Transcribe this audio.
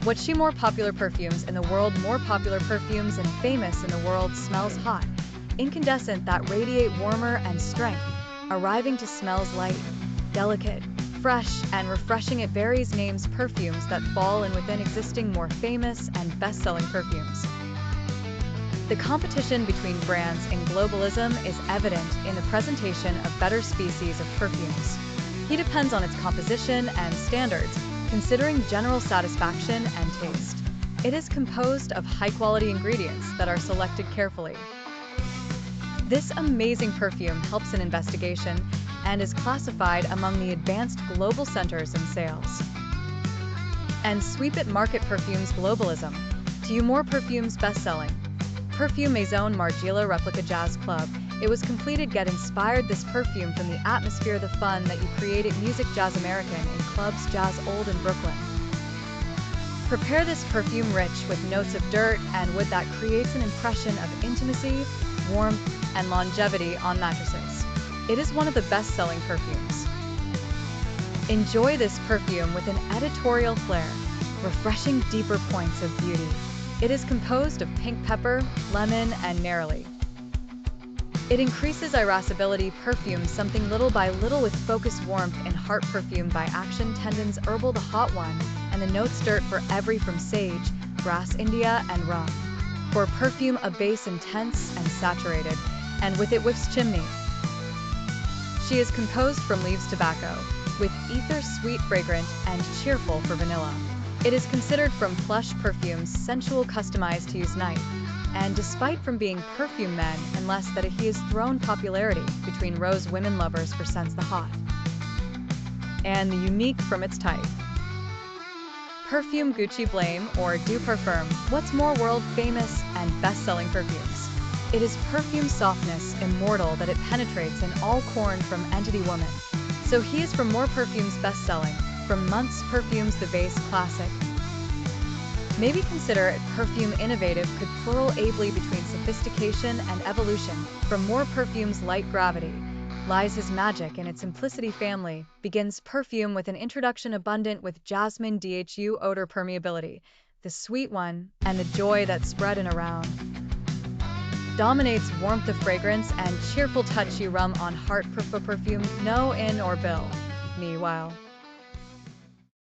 What's she more popular perfumes in the world, more popular perfumes and famous in the world, smells hot, incandescent that radiate warmth and strength, arriving to smells light, delicate, fresh and refreshing. It varies names perfumes that fall in within existing more famous and best-selling perfumes. The competition between brands in globalism is evident in the presentation of better species of perfumes. He depends on its composition and standards, considering general satisfaction and taste. It is composed of high-quality ingredients that are selected carefully. This amazing perfume helps in investigation and is classified among the advanced global centers in sales. And sweep it market perfumes globalism. To you more perfumes best-selling. Perfume Maison Margiela Replica Jazz Club. It was completed. Get inspired this perfume from the atmosphere, the fun that you created. Music Jazz American in clubs, Jazz Old in Brooklyn. Prepare this perfume rich with notes of dirt and wood that creates an impression of intimacy, warmth, and longevity on mattresses. It is one of the best-selling perfumes. Enjoy this perfume with an editorial flair, refreshing deeper points of beauty. It is composed of pink pepper, lemon, and neroli. It increases irascibility perfume something little by little with focused warmth in heart perfume by action tendons herbal the hot one and the notes dirt for every from sage, grass India and rum. For perfume a base intense and saturated and with it whiffs chimney. She is composed from leaves tobacco with ether sweet fragrant and cheerful for vanilla. It is considered from plush perfumes sensual customized to use night. And despite from being perfume men unless that he has thrown popularity between rose women lovers for scents the hot and the unique from its type. Perfume Gucci Blame or Du Parfum. What's more world famous and best-selling perfumes? It is perfume softness immortal that it penetrates in all corn from entity woman. So he is from more perfumes best-selling from months perfumes the vase classic. Maybe consider it perfume innovative could plural ably between sophistication and evolution. From more perfumes light gravity lies his magic in its simplicity family. Begins perfume with an introduction abundant with jasmine dhu odor permeability, the sweet one, and the joy that spread in around. Dominates warmth of fragrance and cheerful touchy rum on heart perfume no in or bill. Meanwhile.